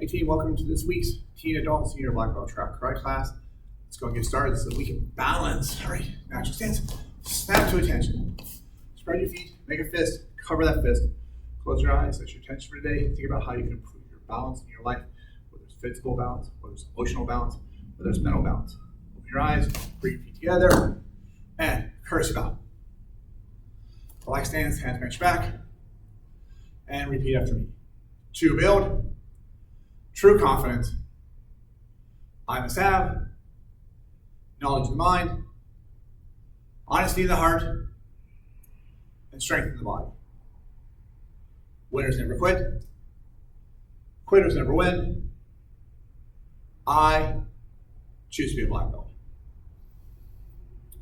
Hey team, welcome to this week's Teen Adult Senior Black Belt Track Karate class. Let's go and get started so that we can balance. All right, natural stance. Snap to attention. Spread your feet, make a fist, cover that fist. Close your eyes, that's your attention for today. Think about how you can improve your balance in your life, whether it's physical balance, whether it's emotional balance, whether it's mental balance. Open your eyes, bring your feet together, and curse it out. Relax stance, hands behind your back, and repeat after me. To build true confidence, I must have knowledge of the mind, honesty in the heart, and strength in the body. Winners never quit. Quitters never win. I choose to be a black belt.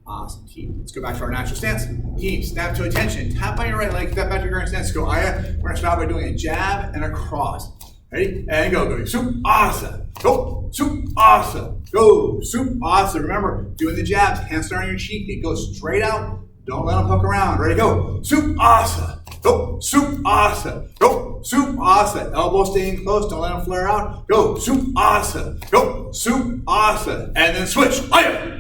Awesome, team. Let's go back to our natural stance. Team, snap to attention. Tap on your right leg, step back to your current stance. Go Aya. We're going to start by doing a jab and a cross. Ready? And go. Go. Soup asa. Go. Soup asa. Go. Soup asa. Remember, doing the jabs. Hands start on your cheek. It goes straight out. Don't let them hook around. Ready? Go. Soup asa. Go. Soup asa. Go. Soup asa. Elbow staying close. Don't let them flare out. Go. Soup asa. Go. Soup asa. And then switch. Aya.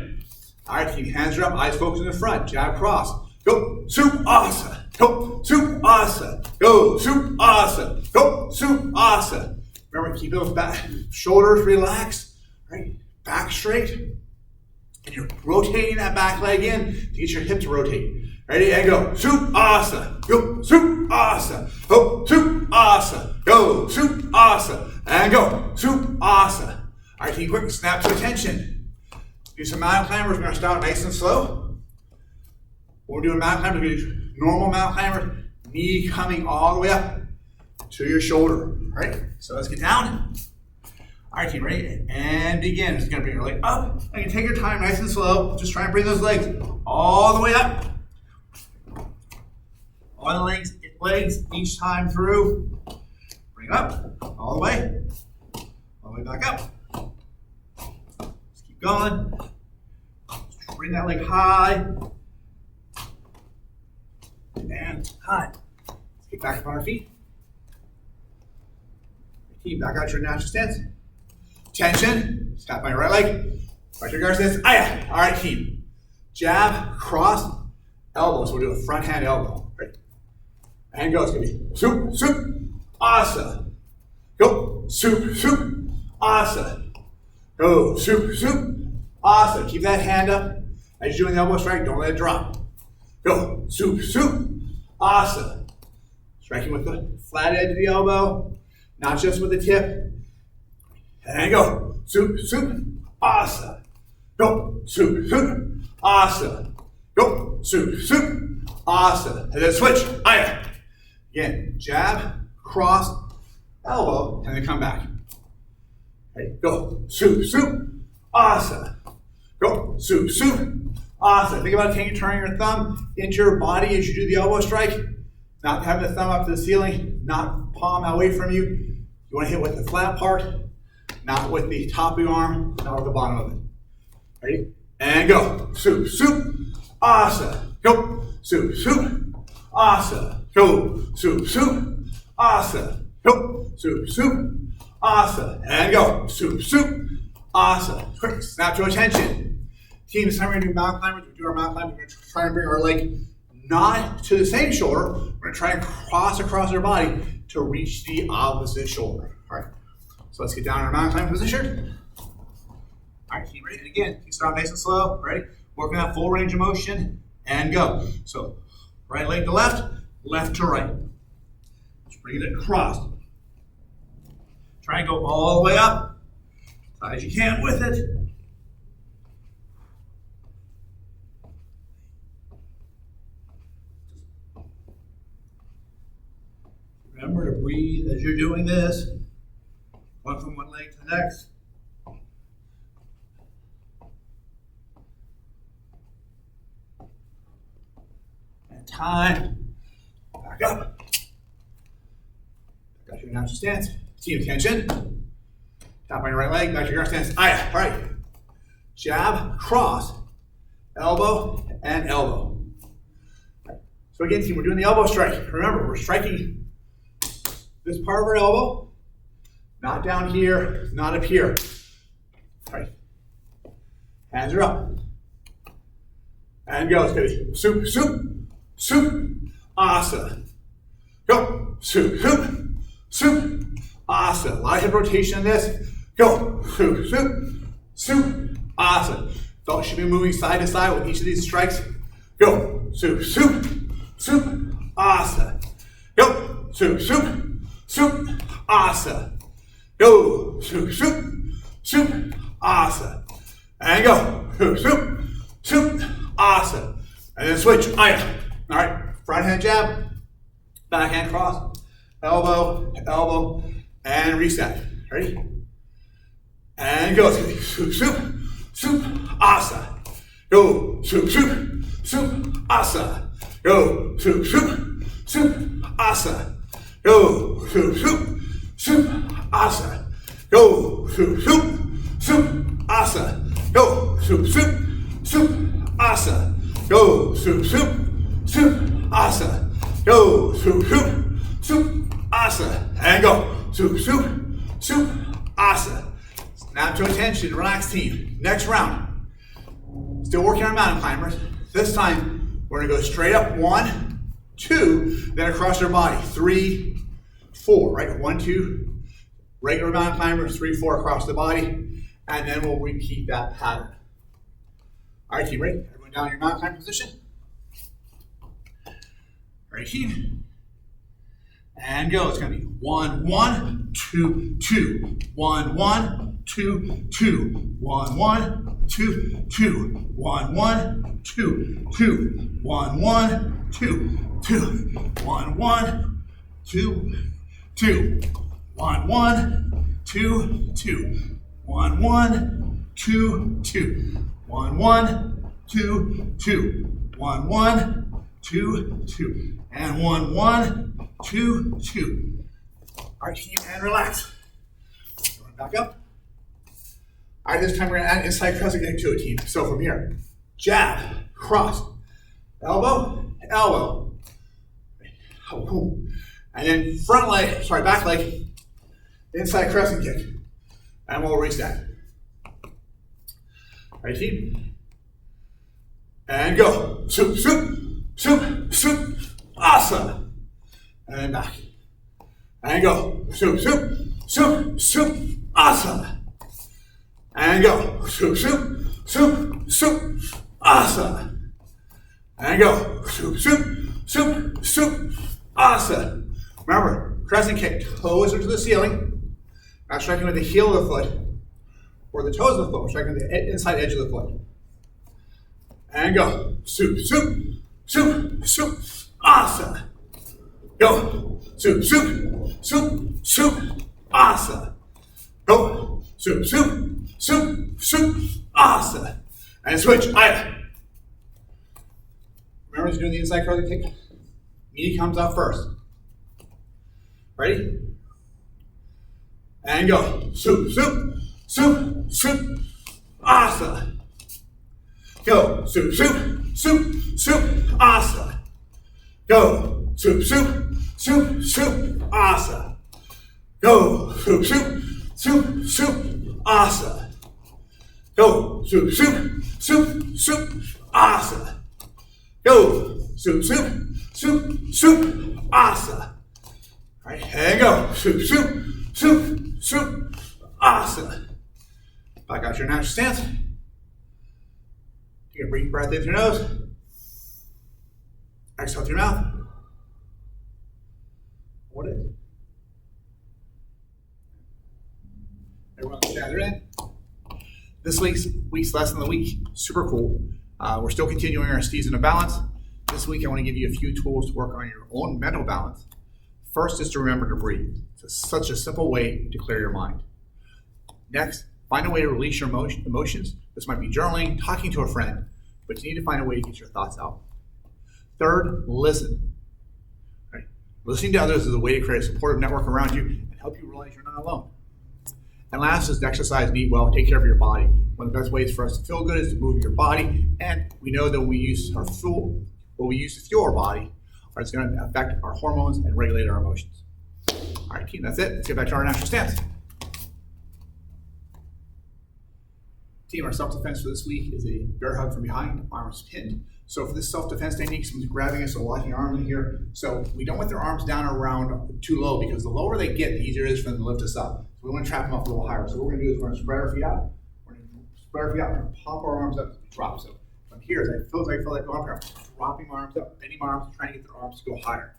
All right, keep hands are up. Eyes focused in the front. Jab cross. Go. Soup asa. Go, soup asa, go, soup asa, go, soup asa. Remember, keep those back, shoulders relaxed, right? Back straight. And you're rotating that back leg in to get your hip to rotate. Ready, and go, soup asa, go, soup asa, go, soup asa, go, soup asa, and go, soup asa. All right, keep quick, snap to attention. Do some mountain climbers. We're going to start nice and slow. When we're doing mountain climbers, we're going to do normal mountain climber, knee coming all the way up to your shoulder. All right, so let's get down. All right, team, ready? And begin. Just gonna bring your leg up. And you take your time, nice and slow. Just try and bring those legs all the way up. All the legs each time through. Bring up, all the way back up. Just keep going. Just bring that leg high. And high. Let's get back up on our feet. Team, back out to your natural stance. Tension. Tap on your right leg. Right to your guard stance. Aya. All right, team. Jab, cross, elbow. So we'll do a front hand elbow. Right. And go. It's going to be soup, soup, asa. Go. Soup, soup, asa. Go. Soup, soup, asa. Keep that hand up. As you're doing the elbow strike, don't let it drop. Go. Soup, soup, asa. Striking with the flat edge of the elbow, not just with the tip. And go. Soup, soup, asa. Go. Soup, soup, asa. Go. Soup, soup, asa. And then switch. Aya. Again, jab, cross, elbow, and then come back. Ready? Go. Soup, soup, asa. Go. Soup, soup, asa. Think about turning your thumb into your body as you do the elbow strike. Not having the thumb up to the ceiling, not palm away from you. You want to hit with the flat part, not with the top of your arm, not with the bottom of it. Ready? And go. Soup, soup, asa. Go. Soup, soup, asa. Go. Soup, soup, asa. Go. Soup, soup, asa. And go. Soup, soup, asa. Quick, snap to attention. Team, this time we're going to do mountain climbers. We do our mountain climbers. We're going to try and bring our leg not to the same shoulder. We're going to try and cross across our body to reach the opposite shoulder. All right. So let's get down in our mountain climber position. All right, team, ready? And again, you start nice and slow. Ready? Working that full range of motion and go. So right leg to left, left to right. Just bring it across. Try and go all the way up as high as you can with it. Remember to breathe as you're doing this. Going from one leg to the next. And time. Back up. Back to your natural stance. Team attention. Tap on your right leg. Back to your stance. Aya. All right. Jab, cross, elbow, and elbow. So again, team, we're doing the elbow strike. Remember, we're striking this part of our elbow, Not down here, not up here. All right. Hands are up. And go, steady. Soup, soup, soup, asa. Go, soup, soup, soup, asa. A lot of hip rotation in this. Go, soup, soup, soup, asa. Thought should be moving side to side with each of these strikes. Go, soup, soup, soup, asa. Go, soup, soup, soup, asa. Go, soup, soup, soup, asa. And go, soup, soup, soup, asa. And then switch, aya. All right, front hand jab, back hand cross, elbow, elbow, and reset. Ready? And go, soup, soup, soup, asa. Go, soup, soup, soup, asa. Go, soup, soup, soup, asa. Go, soup, soup, soup, asa. Go, soup, soup, soup, asa. Go, soup, soup, soup, asa. Go, soup, soup, soup, asa. Go, soup, soup, soup, asa. And go, soup, soup, soup, asa. Snap to attention, relax team. Next round. Still working on mountain climbers. This time, we're gonna go straight up, 1, 2, then across your body, 3, 4, right? 1, 2, regular mountain climbers, 3, 4 across the body, and then we'll repeat that pattern. All right, team, ready? Everyone down in your mountain climber position. Ready, team? And go. It's gonna be 1, 1, 2, 2, 1, 1, 2, 2, 1, 1, 2, 2, 1, 1, 2, 2, 1, 1, 2, 2, 1, 1, 2, 2, 1, 1, 2, 2, 1, 1, 2, 2, 1, 1, 2, 2, 1, 1, 2, 2, and 1, 1, 2, 2. All right, team, and relax. Back up. All right, this time we're gonna add inside crescent kick to a team. So from here, jab, cross, elbow, elbow, and then front leg, sorry, back leg, inside crescent kick, and we'll reset. All right, team, and go, soup, soup, soup, soup, asa, and then back, and go, soup, soup, soup, soup, asa. And go, soup, soup, soup, soup, asa. And go, soup, soup, soup, soup, asa. Remember, crescent kick, toes into the ceiling. Not striking with the heel of the foot or the toes of the foot. We're striking with the inside edge of the foot. And go, soup, soup, soup, soup, asa. Go, soup, soup, soup, soup, asa. Go, soup, soup, soup, soup, asa. And switch, aya. Remember who's doing the inside crescent kick? Knee comes up first. Ready? And go. Soup, soup, soup, soup, asa. Go. Soup, soup, soup, soup, asa. Go. Soup, soup, soup, soup, asa. Go. Soup, soup, soup, soup, asa. Go, soup, soup, soup, soup, asa. Go, soup, soup, soup, soup, asa. All right, and go, soup, soup, soup, soup, asa. Back out your natural stance. Take a brief breath in through your nose. Exhale through your mouth. What is it? Everyone gather in. This week's lesson of the week, super cool. We're still continuing our season of balance. This week I want to give you a few tools to work on your own mental balance. First is to remember to breathe. It's such a simple way to clear your mind. Next, find a way to release your emotions. This might be journaling, talking to a friend, but you need to find a way to get your thoughts out. Third, listen. Right? Listening to others is a way to create a supportive network around you and help you realize you're not alone. And last is to exercise and eat well, take care of your body. One of the best ways for us to feel good is to move your body, and we know that when we use our fuel, what we use to fuel our body, it's going to affect our hormones and regulate our emotions. All right, team, that's it. Let's get back to our natural stance. Team, our self-defense for this week is a bear hug from behind, arms pinned. So for this self-defense technique, someone's grabbing us or locking arms in here. So we don't want their arms down around too low, because the lower they get, the easier it is for them to lift us up. So we want to trap them up a little higher. So what we're going to do is we're going to spread our feet out. We're going to spread our feet out. We're going to pop our arms up, drop. So from here, as I feel like going up here, I'm dropping my arms up, bending my arms, trying to get their arms to go higher.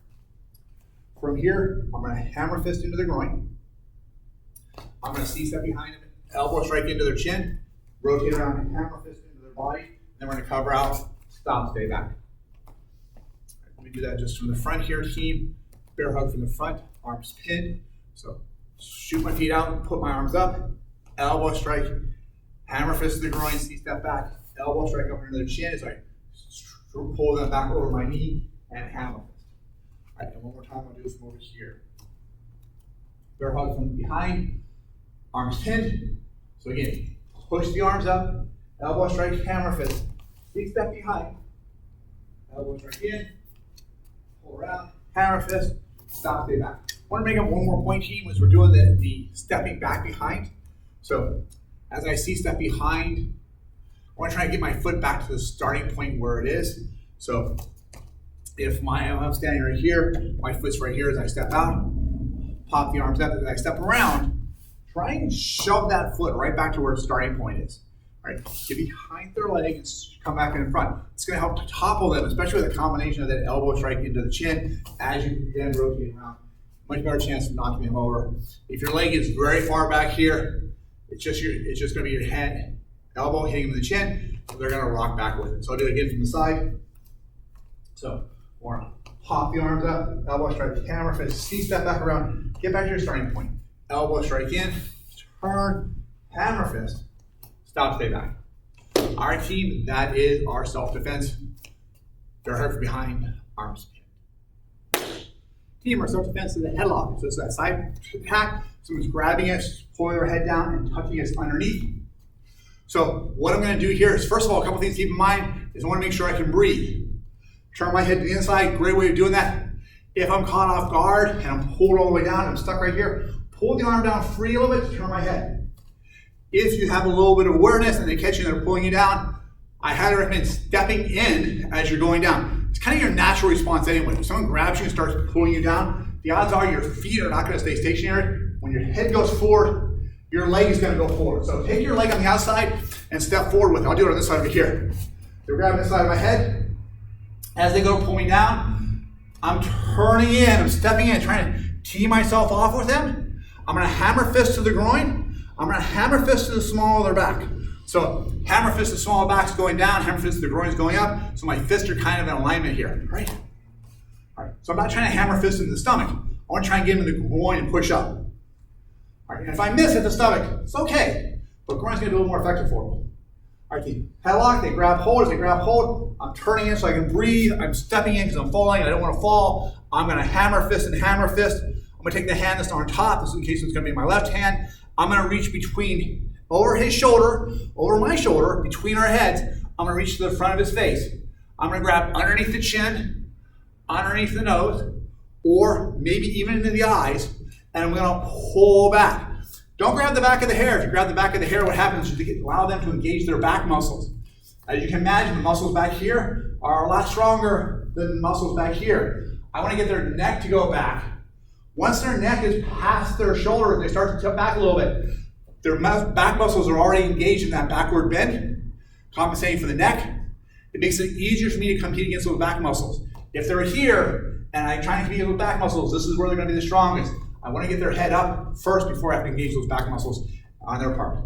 From here, I'm going to hammer fist into the groin. I'm going to C-step behind them, elbow strike into their chin, rotate around and hammer fist into their body. Then we're going to cover out, stop, stay back. Let me do that just from the front here, team. Bear hug from the front, arms pinned. So shoot my feet out, put my arms up, elbow strike, hammer fist to the groin, C-step back, elbow strike up under their chin as I pull them back over my knee and hammer fist. All right, and one more time, I'll do this from over here. Bear hug from behind, arms pinned. So again, push the arms up, elbow strike, hammer fist, C-step behind, elbow strike in, pull around, hammer fist, stop, stay back. I want to make up one more point, team, as we're doing the stepping back behind. So as I C-step behind, I want to try and get my foot back to the starting point where it is. So if I'm standing right here, my foot's right here as I step out, pop the arms up. As I step around, try and shove that foot right back to where the starting point is. All right, get behind their leg and come back in front. It's going to help to topple them, especially with a combination of that elbow strike into the chin as you then rotate around. Much better chance of knocking them over. If your leg is very far back here, it's just going to be your head, elbow hitting them in the chin, so they're going to rock back with it. So I'll do it again from the side. So we're going to pop the arms up, elbow strike, hammer fist, C-step back around, get back to your starting point. Elbow strike in, turn, hammer fist, stop, stay back. All right, team, that is our self-defense. Bear hug from behind, arms pinned. Team, our self-defense is a headlock. So it's that side attack. Someone's grabbing us, pulling their head down, and tucking us underneath. So what I'm going to do here is, first of all, a couple things to keep in mind is I want to make sure I can breathe. Turn my head to the inside, great way of doing that. If I'm caught off guard and I'm pulled all the way down, I'm stuck right here, pull the arm down free a little bit to turn my head. If you have a little bit of awareness and they catch you and they're pulling you down, I highly recommend stepping in as you're going down. It's kind of your natural response anyway. If someone grabs you and starts pulling you down, the odds are your feet are not going to stay stationary. When your head goes forward, your leg is going to go forward. So take your leg on the outside and step forward with it. I'll do it on this side over here. They're grabbing this side of my head. As they go to pull me down, I'm turning in, I'm stepping in, trying to tee myself off with them. I'm going to hammer fist to the groin. I'm going to hammer fist to the small of their back. So hammer fist to the small of the back's going down, hammer fist to the groin is going up. So my fists are kind of in alignment here, right? All right. So I'm not trying to hammer fist into the stomach. I want to try and get them in the groin and push up. All right. And if I miss at the stomach, it's okay. But groin's going to be a little more effective for me. All right, team. Headlock, they grab hold. As they grab hold, I'm turning in so I can breathe. I'm stepping in because I'm falling and I don't want to fall. I'm going to hammer fist and hammer fist. I'm going to take the hand that's on top. This is in case it's going to be my left hand. I'm going to reach between, over his shoulder, over my shoulder, between our heads. I'm going to reach to the front of his face. I'm going to grab underneath the chin, underneath the nose, or maybe even into the eyes, and I'm going to pull back. Don't grab the back of the hair. If you grab the back of the hair, what happens is you allow them to engage their back muscles. As you can imagine, the muscles back here are a lot stronger than the muscles back here. I want to get their neck to go back. Once their neck is past their shoulder, they start to tilt back a little bit. Their back muscles are already engaged in that backward bend, compensating for the neck. It makes it easier for me to compete against those back muscles. If they're here and I'm trying to compete with back muscles, this is where they're going to be the strongest. I want to get their head up first before I have to engage those back muscles on their part.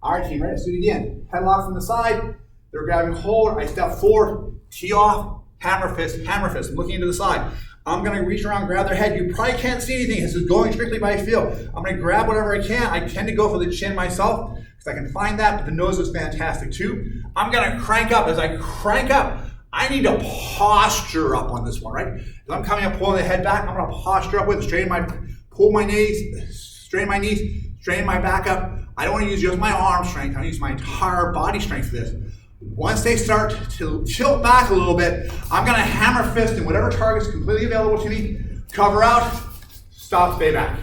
All right, team, ready? Let's do it again. Headlock from the side. They're grabbing hold. I step forward, tee off, hammer fist, hammer fist. I'm looking into the side. I'm going to reach around, grab their head. You probably can't see anything. This is going strictly by feel. I'm going to grab whatever I can. I tend to go for the chin myself because I can find that, but the nose is fantastic too. I'm going to crank up. As I crank up, I need to posture up on this one, right? As I'm coming up, pulling the head back, I'm going to posture up with it, pull my knees, straighten my knees, straighten my back up. I don't want to use just my arm strength. I want to use my entire body strength for this. Once they start to tilt back a little bit, I'm going to hammer fist in whatever target's completely available to me. Cover out, stop, stay back.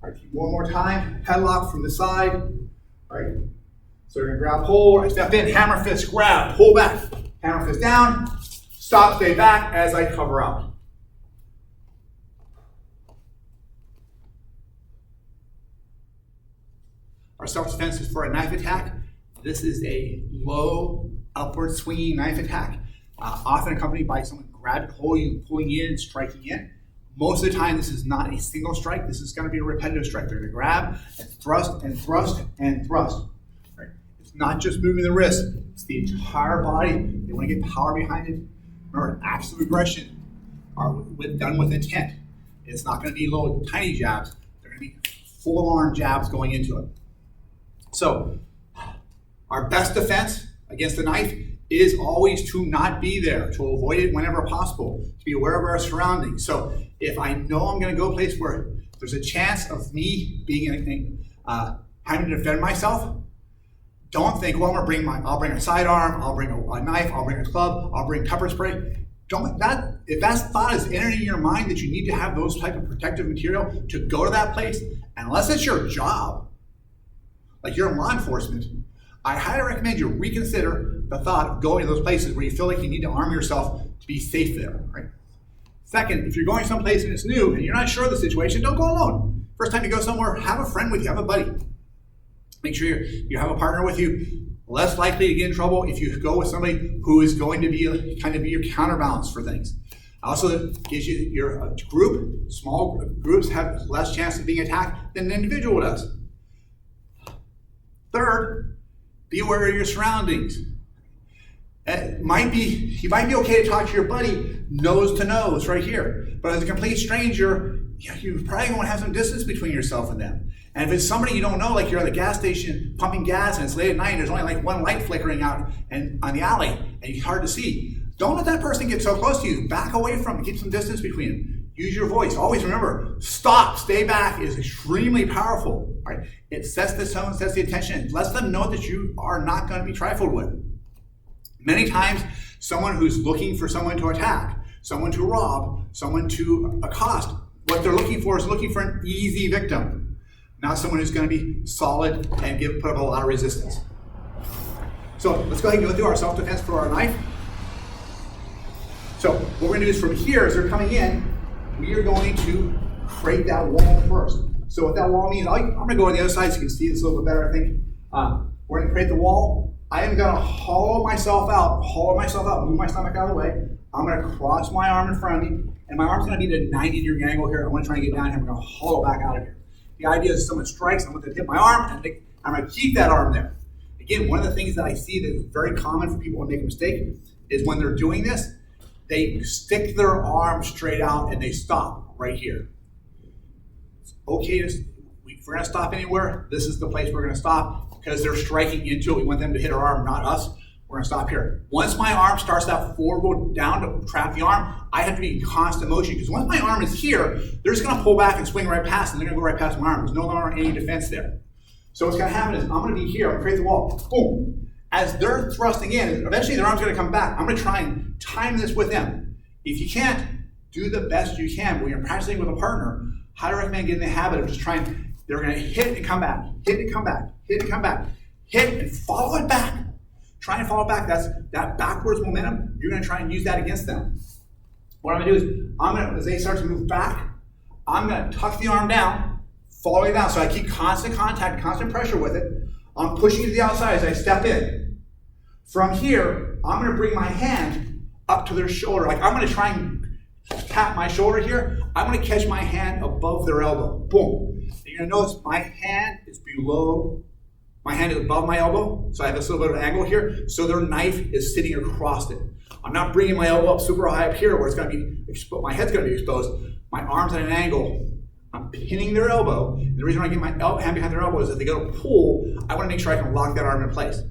All right, one more time. Headlock from the side. All right? So we're gonna grab, hold, I step in, hammer fist, grab, pull back, hammer fist down, stop, stay back as I cover out. Our self-defense is for a knife attack. This is a low, upward swinging knife attack, often accompanied by someone pulling in and striking in. Most of the time, this is not a single strike. This is going to be a repetitive strike. They're going to grab and thrust and thrust and thrust. Right? It's not just moving the wrist. It's the entire body. They want to get power behind it. Remember, acts of aggression are done with intent. It's not going to be little tiny jabs. They're going to be full-on jabs going into it. So, our best defense against the knife is always to not be there, to avoid it whenever possible, to be aware of our surroundings. So if I know I'm going to go a place where there's a chance of me being having to defend myself, don't think, well, I'll bring a sidearm, I'll bring a knife, I'll bring a club, I'll bring pepper spray. If that thought is entering your mind that you need to have those type of protective material to go to that place, unless it's your job, like you're in law enforcement, I highly recommend you reconsider the thought of going to those places where you feel like you need to arm yourself to be safe there, right? Second, if you're going someplace and it's new and you're not sure of the situation, don't go alone. First time you go somewhere, have a friend with you, have a buddy. Make sure you have a partner with you. Less likely to get in trouble if you go with somebody who is going to be your counterbalance for things. Also, it gives you your group. Small groups have less chance of being attacked than an individual does. Third, be aware of your surroundings. You might be okay to talk to your buddy nose to nose right here, but as a complete stranger, you probably want to have some distance between yourself and them. And if it's somebody you don't know, like you're at the gas station pumping gas and it's late at night and there's only like one light flickering out and on the alley and it's hard to see, don't let that person get so close to you. Back away from them. Keep some distance between them. Use your voice. Always remember, stop, stay back is extremely powerful. Right? It sets the tone, sets the attention. It lets them know that you are not going to be trifled with. Many times, someone who's looking for someone to attack, someone to rob, someone to accost, what they're looking for is looking for an easy victim, not someone who's going to be solid and put up a lot of resistance. So let's go ahead and go through our self-defense for our knife. So what we're going to do is from here, as they're coming in, we are going to create that wall first. So what that wall means, I'm going to go on the other side so you can see this a little bit better, I think. We're going to create the wall. I am going to hollow myself out, move my stomach out of the way. I'm going to cross my arm in front of me, and my arm's going to be at a 90-degree angle here. I want to try and get down here. I'm going to hollow back out of here. The idea is someone strikes, I'm going to hit my arm, and I'm going to keep that arm there. Again, one of the things that I see that is very common for people to make a mistake is when they're doing this, they stick their arm straight out and they stop right here. It's okay if we're going to stop anywhere, this is the place we're going to stop because they're striking into it. We want them to hit our arm, not us. We're going to stop here. Once my arm starts that forward go down to trap the arm, I have to be in constant motion because once my arm is here, they're just going to pull back and swing right past and they're going to go right past my arm. There's no longer any defense there. So what's going to happen is I'm going to be here, I'm going to create the wall, boom. As they're thrusting in, eventually their arm's going to come back. I'm going to try and time this with them. If you can't, do the best you can. When you're practicing with a partner, highly recommend getting in the habit of just trying, they're going to hit and come back, hit and come back, hit and come back, hit and follow it back. Try and follow it back. That's that backwards momentum. You're going to try and use that against them. What I'm going to do is, as they start to move back, I'm going to tuck the arm down, follow it down. So I keep constant contact, constant pressure with it. I'm pushing to the outside as I step in. From here, I'm going to bring my hand up to their shoulder. Like I'm going to try and tap my shoulder here. I'm going to catch my hand above their elbow. Boom. You're going to notice my hand is above my elbow. So I have this little bit of an angle here. So their knife is sitting across it. I'm not bringing my elbow up super high up here where it's going to be exposed. My head's going to be exposed. My arm's at an angle. I'm pinning their elbow. And the reason why I get my hand behind their elbow is if they go to pull, I want to make sure I can lock that arm in place.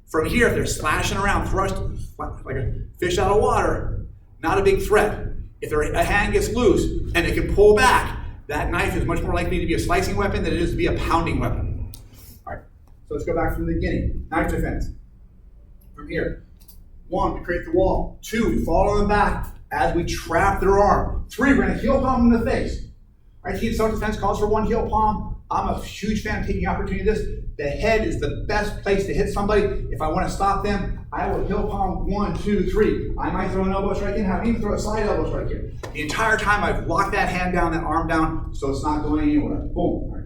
From here, if they're slashing around, thrust like a fish out of water, not a big threat. If a hand gets loose and they can pull back, that knife is much more likely to be a slicing weapon than it is to be a pounding weapon. All right, so let's go back from the beginning. Knife defense. From here, 1, we create the wall. 2, we follow them back as we trap their arm. 3, we're going to heel palm in the face. All right, self-defense calls for 1 heel palm. I'm a huge fan of taking opportunity of this. The head is the best place to hit somebody. If I want to stop them, I will heel palm 1, 2, 3. I might throw an elbow strike in, I might even throw a side elbow strike here. The entire time I've locked that hand down, that arm down, so it's not going anywhere. Boom. Right.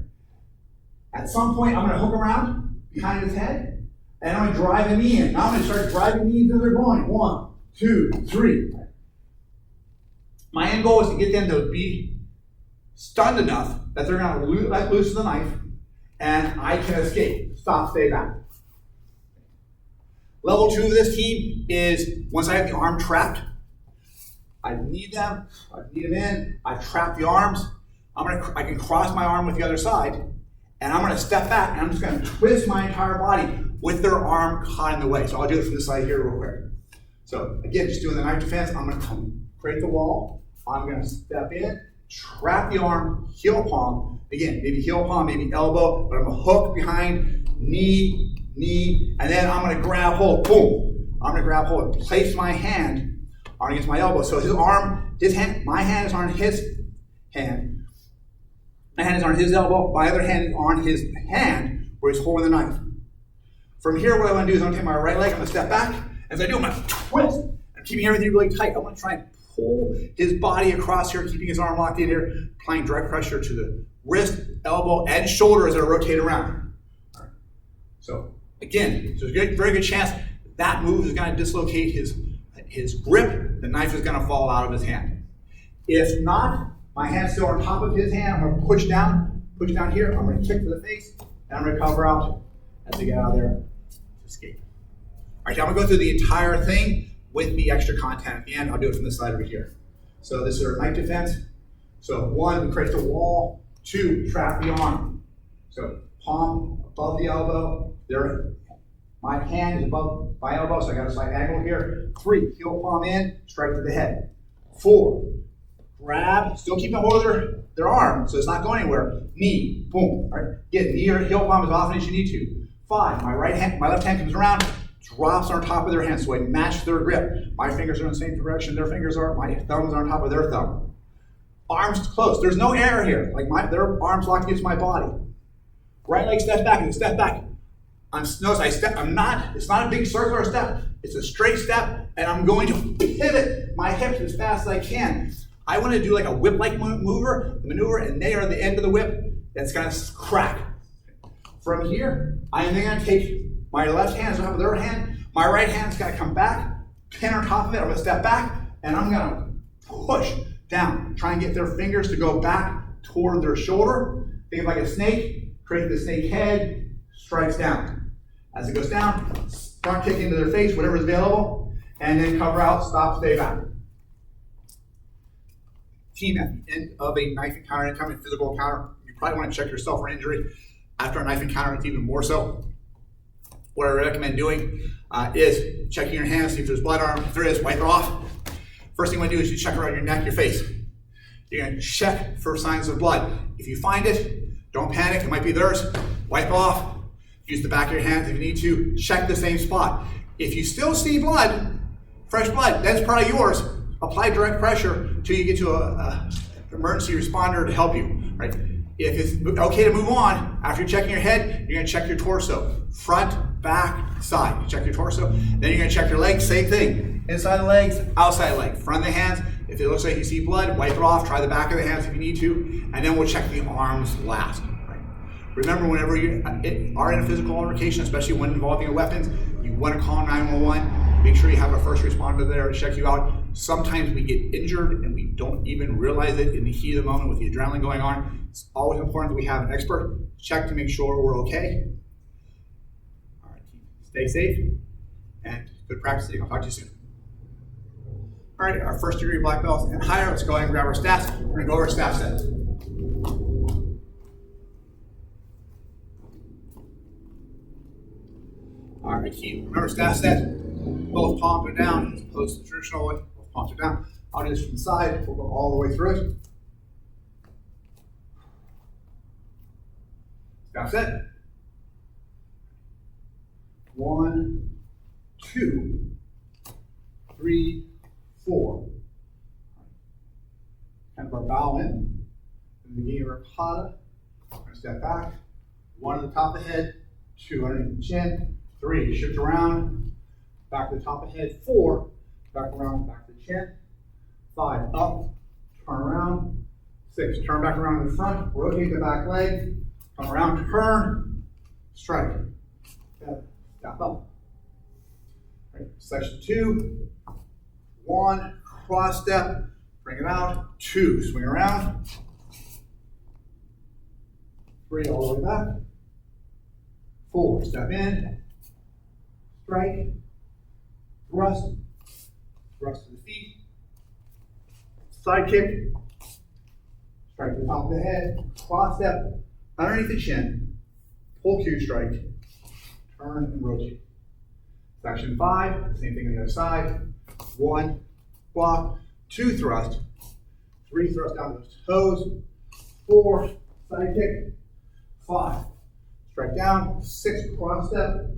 At some point, I'm going to hook around behind his head, and I'm going to drive a knee in. Now I'm going to start driving knees into their groin. 1, 2, 3. My end goal is to get them to be stunned enough that they're going to let loose the knife, and I can escape. Stop, stay back. Level 2 of this team is once I have the arm trapped, I need them in, I've trapped the arms, I can cross my arm with the other side, and I'm going to step back, and I'm just going to twist my entire body with their arm caught in the way. So I'll do it from this side here real quick. So again, just doing the knife defense, I'm going to come create the wall, I'm going to step in, trap the arm, heel palm, again, maybe heel palm, maybe elbow, but I'm going to hook behind, knee, and then I'm going to grab hold, boom. I'm going to grab hold and place my hand on against my elbow. So his arm, his hand, my hand is on his hand. My hand is on his elbow, my other hand is on his hand where he's holding the knife. From here, what I want to do is I'm going to take my right leg, I'm going to step back. As I do, I'm going to twist. I'm keeping everything really tight. I'm going to try and pull his body across here, keeping his arm locked in here, applying direct pressure to the wrist, elbow, and shoulder as I rotate around. All right. So again, there's a very good chance that move is going to dislocate his grip. The knife is going to fall out of his hand. If not, my hand's still on top of his hand. I'm going to push down here. I'm going to kick to the face, and I'm going to cover out as I get out of there. Escape. All right, now I'm going to go through the entire thing with the extra content at the end. I'll do it from this side over here. So this is our knife defense. So 1, we create the wall. 2, trap the arm. So palm above the elbow. There, my hand is above my elbow, so I got a slight angle here. 3, heel palm in, strike to the head. 4, grab, still keep hold of their arm, so it's not going anywhere. Knee, boom. All right, get knee or heel palm as often as you need to. 5, my left hand comes around, drops on top of their hand, so I match their grip. My fingers are in the same direction their fingers are, my thumbs are on top of their thumb. Arms close, there's no air here, like their arms locked against my body. Right leg steps back, and step back. It's not a big circular step, it's a straight step, and I'm going to pivot my hips as fast as I can. I want to do like a whip-like maneuver, and they are the end of the whip that's going to crack. From here, I am then going to take my left hand on top of their hand, my right hand's going to come back, pin on top of it, I'm going to step back, and I'm going to push down, try and get their fingers to go back toward their shoulder. Think of like a snake, create the snake head, strikes down. As it goes down, front kick into their face, whatever is available, and then cover out, stop, stay back. Team, at the end of a knife encounter, anytime a physical encounter, you probably want to check yourself for injury. After a knife encounter, it's even more so. What I recommend doing is checking your hands, see if there's blood on them. If there is, wipe it off. First thing you want to do is you check around your neck, your face. You're going to check for signs of blood. If you find it, don't panic, it might be theirs. Wipe it off. Use the back of your hands if you need to. Check the same spot. If you still see blood, fresh blood, that's probably yours. Apply direct pressure until you get to an emergency responder to help you. Right? If it's okay to move on, after you're checking your head, you're going to check your torso. Front, back, side. You check your torso. Then you're going to check your legs, same thing. Inside the legs, outside the leg. Front of the hands, if it looks like you see blood, wipe it off. Try the back of the hands if you need to. And then we'll check the arms last. Right? Remember, whenever you are in a physical altercation, especially when involving your weapons, you want to call 911. Make sure you have a first responder there to check you out. Sometimes we get injured and we don't even realize it in the heat of the moment with the adrenaline going on. It's always important that we have an expert check to make sure we're okay. All right, stay safe and good practicing. I'll talk to you soon. All right, our first degree black belts and higher. Let's go ahead and grab our staffs. We're going to go over staff sets. All right, keep. Remember staff set. Both palms are down as opposed to the traditional way. Both palms are down. I'll do this from the side. We'll go all the way through it. Staff set. 1, 2, 3, 4. Kind of our bow in. In the beginning of our kata. step back. 1 to the top of the head, 2 underneath the chin, 3, shift around, back to the top of the head, 4, back around, back to the chin, 5, up, turn around, 6, turn back around in the front, rotate the back leg, come around, turn, strike, 7, step up. Right. Section 2, 1, cross step, bring it out, 2, swing around, 3, all the way back, 4, step in, strike, thrust, thrust to the feet, side kick, strike to the top of the head, cross step, underneath the chin, pull Q strike, turn and rotate. Section 5, same thing on the other side. 1, block, 2, thrust, 3, thrust down those toes, 4, side kick, 5, strike down, 6, cross step,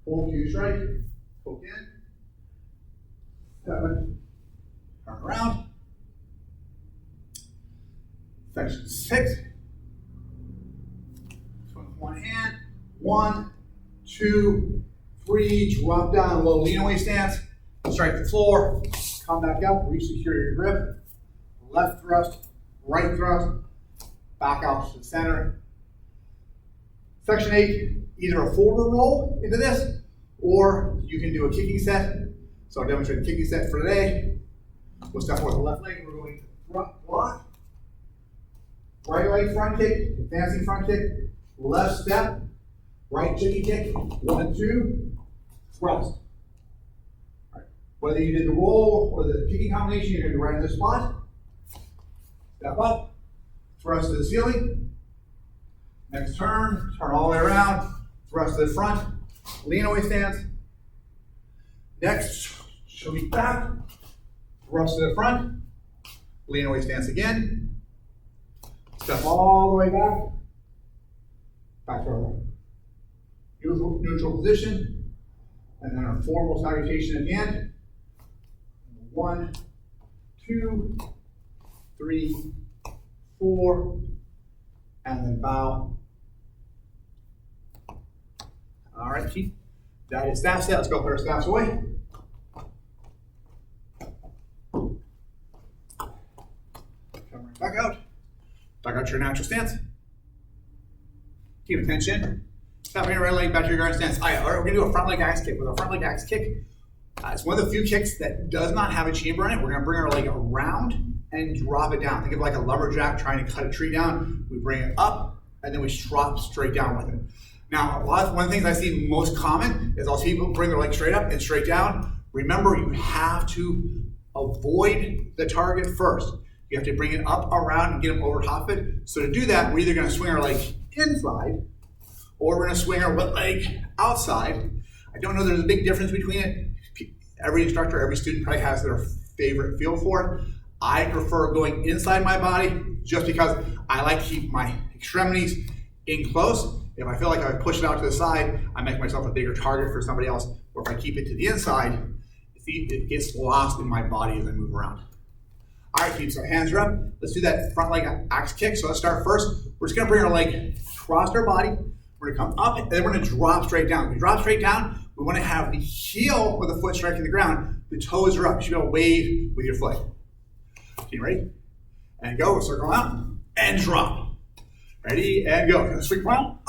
pull Q strike, hook in, 7, turn around. Section 6, swing with one hand, 1, 2, 3, drop down, low lean away stance, strike the floor, come back up, re-secure your grip, left thrust, right thrust, back out to the center. Section 8, either a forward roll into this, or you can do a kicking set. So I'll demonstrate a kicking set for today. We'll step with the left leg, we're going to front block, right leg front kick, advancing front kick, left step, right chicky kick, 1, 2, thrust. Right. Whether you did the roll or the kicking combination, you're going to be right in this spot. Step up, thrust to the ceiling. Next turn, turn all the way around, thrust to the front, lean away stance. Next, she'll be back, thrust to the front, lean away stance again. Step all the way back to our neutral position. And then our formal salutation at the end. 1, 2, 3, 4, and then bow. All right, keep that is staff set. Let's go put our staffs away. Come right back out. Back out to your natural stance. Keep attention. Step your right leg back to your guard stance. All right, we're going to do a front leg axe kick. With a front leg axe kick, it's one of the few kicks that does not have a chamber in it. We're going to bring our leg around and drop it down. Think of it like a lumberjack trying to cut a tree down. We bring it up, and then we drop straight down with it. Now, one of the things I see most common is I'll see people bring their leg straight up and straight down. Remember, you have to avoid the target first. You have to bring it up, around, and get them over top of it. So to do that, we're either going to swing our leg inside, or we're going to swing our leg outside. I don't know there's a big difference between it. Every instructor, every student probably has their favorite feel for it. I prefer going inside my body just because I like to keep my extremities in close. If I feel like if I push it out to the side, I make myself a bigger target for somebody else. Or if I keep it to the inside, it gets lost in my body as I move around. All right, team, so hands are up. Let's do that front leg axe kick. So let's start first. We're just gonna bring our leg across our body. We're gonna come up, and then we're gonna drop straight down. When we drop straight down, we wanna have the heel with the foot striking the ground. The toes are up. You should be able to wave with your foot. Okay, ready? And go, circle out, and drop. Ready, and go. Swing around,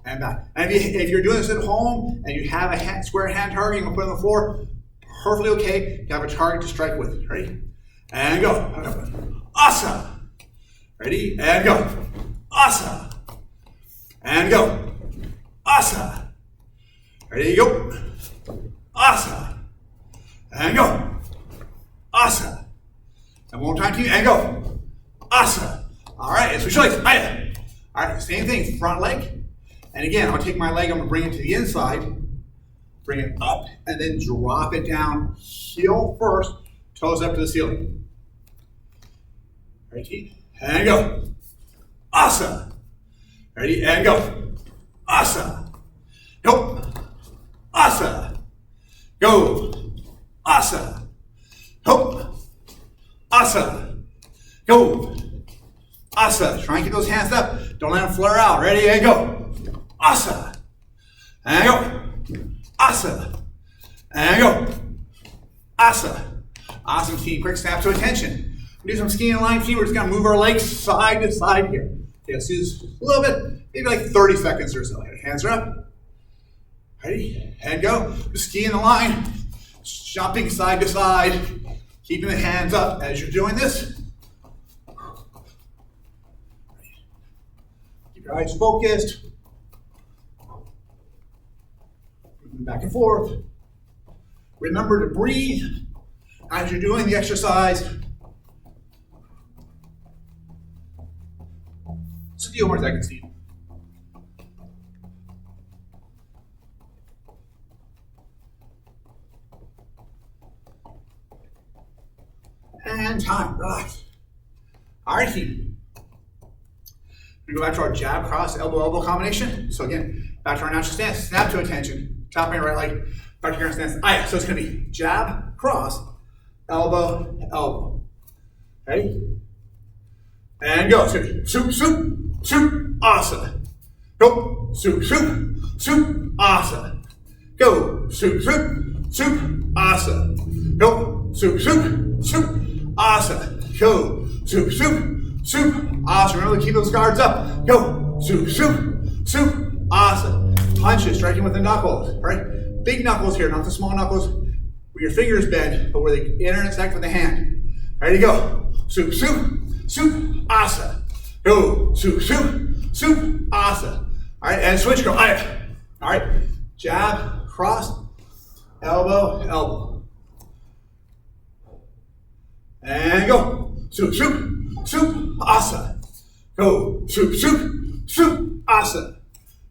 and back. And if you're doing this at home, and you have a square hand target, you can put it on the floor, perfectly okay to have a target to strike with. Ready? And go. Asa. Ready? And go. Asa. And go. Asa. Ready? Go. Asa. And go. Asa. And one more time to you. And go. Asa. All right. Switch legs. All right. Same thing. Front leg. And again, I'll take my leg. I'm going to bring it to the inside. Bring it up. And then drop it down. Heel first. Toes up to the ceiling. Ready? And go. Asa. Ready? And go. Asa. Go. Asa. Go. Asa. Go. Asa. Go. Asa. Try and keep those hands up. Don't let them and flare out. Ready, and go. Asa. And go. Asa. And go. Asa. Awesome, team. Quick snap to attention. Do some skiing line, team. We're just going to move our legs side to side here. Okay, let's do this a little bit, maybe like 30 seconds or so. Hands are up. Ready? And go. Just ski in the line. Jumping side to side. Keeping the hands up as you're doing this. Keep your eyes focused. Back and forth. Remember to breathe as you're doing the exercise. Just a few more seconds, Steve. And time, relax. All right, team. We go back to our jab, cross, elbow, elbow combination. So again, back to our natural stance. Snap to attention. Top my right leg. Back to your stance. So it's going to be jab, cross, elbow, elbow. Ready? And go. Soup, soup, soup, asa. Go. Soup, soup, soup, asa. Go. Soup, soup, soup, asa. Go. Soup, soup, soup, asa. Go. Soup, soup, soup, asa. Remember to keep those guards up. Go. Soup, soup, soup, asa. Punches, striking with the knuckles. Right? Big knuckles here, not the small knuckles where your fingers bend, but where they intersect with the hand. Ready to go. Soup, soup, soup, asa. Go. Soup, soup, soup, asa. All right, and switch, go. All right. Jab, cross, elbow, elbow. And go. Soup, soup, soup, asa. Go. Soup, soup, soup, asa.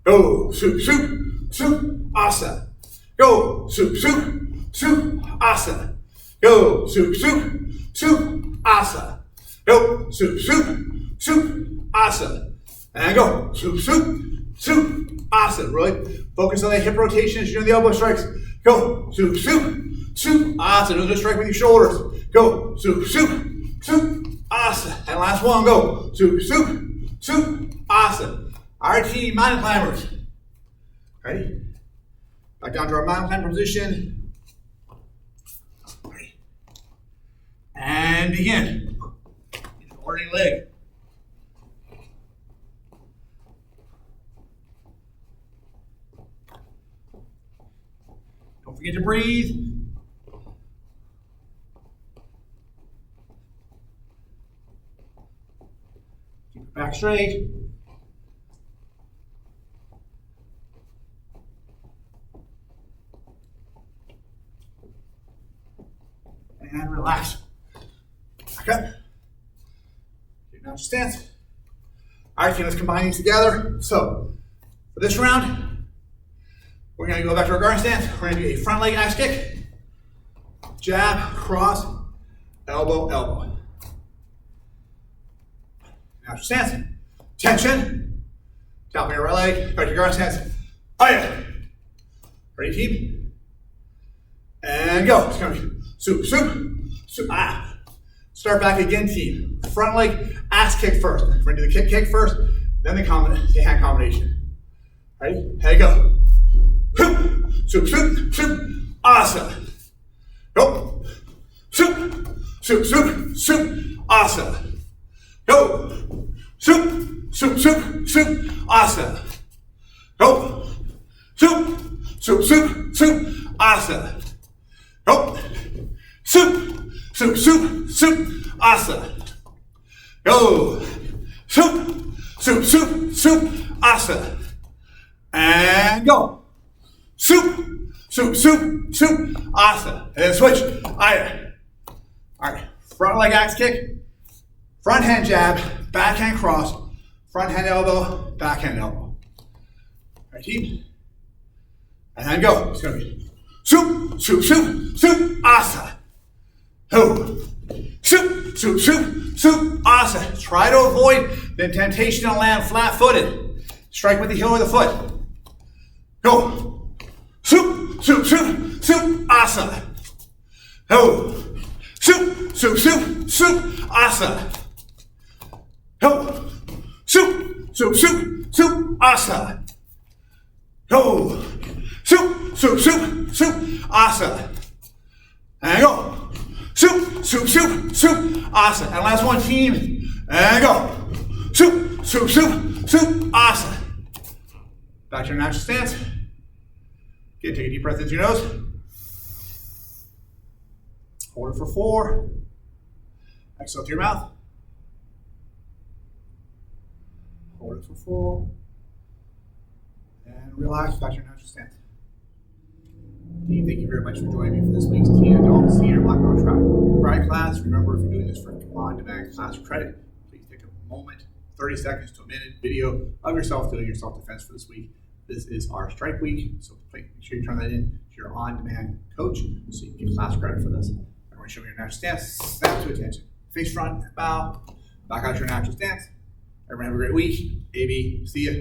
Go. Soup, soup, soup, asa. Go. Soup, soup, soup, asa. Go. Soup, soup, soup, asa. Go. Soup, soup, soup, asa. And go. Soup, soup, soup, asa. Really focus on the hip rotation as you're doing the elbow strikes. Go. Soup, soup, soup, asa. Don't just strike with your shoulders. Go. Soup, soup, soup, asa. And last one. Go. Soup, soup, soup, asa. All right, team, mountain climbers. Ready? Back down to our mountain climber position. Ready. And begin. Supporting leg. Don't forget to breathe. Keep your back straight. And relax. Back up. Get natural stance. All right, team, let's combine these together. So, for this round, we're going to go back to our guard stance. We're going to do a front leg axe kick. Jab, cross, elbow, elbow. Natural stance. Tension. Top of your right leg. Back to your guard stance. Hiya. Ready, team? And go. It's going to be soup, soup, soup, Start back again, team. Front leg, axe kick first. We're gonna do the kick first, then the hand combination. Ready? Here you go. Soup, soup, soup, asa. Go. Soup, soup, soup, soup, asa. Go. Soup, soup, soup, soup, asa. Go. Soup, soup, soup, soup, asa. Go. Soup, soup, soup, soup, asa. Go. Soup, soup, soup, soup, asa. And go. Soup, soup, soup, soup, asa. And then switch. All right. Front leg axe kick. Front hand jab. Backhand cross. Front hand elbow. Backhand elbow. All right, team. And then go. It's going to be soup, soup, soup, soup, asa. Ho. Soup, soup, soup, soup, asa. Try to avoid the temptation to land flat-footed. Strike with the heel of the foot. Go. Soup, soup, soup, soup, asa. Ho. Soup, soup, soup, soup, asa. Ho. Soup, soup, soup, soup, soup, asa. Go. Soup, soup, soup, soup, asa. And go. Soup, soup, soup, soup, asa. And last one, team. And go. Soup, soup, soup, soup, asa. Back to your natural stance. Again, take a deep breath into your nose. Hold it for 4. Exhale through your mouth. Hold it for 4. And relax, back to your natural stance. Team, thank you very much for joining me for this week's Kata Adult Senior Black Belt Friday class. Remember, if you're doing this for on-demand class credit, please take a moment, 30 seconds to a minute video of yourself doing your self-defense for this week. This is our strike week, so make sure you turn that in to your on-demand coach so you can get class credit for this. Everyone show me your natural stance, snap to attention. Face front, bow, back out to your natural stance. Everyone have a great week. AB, see ya.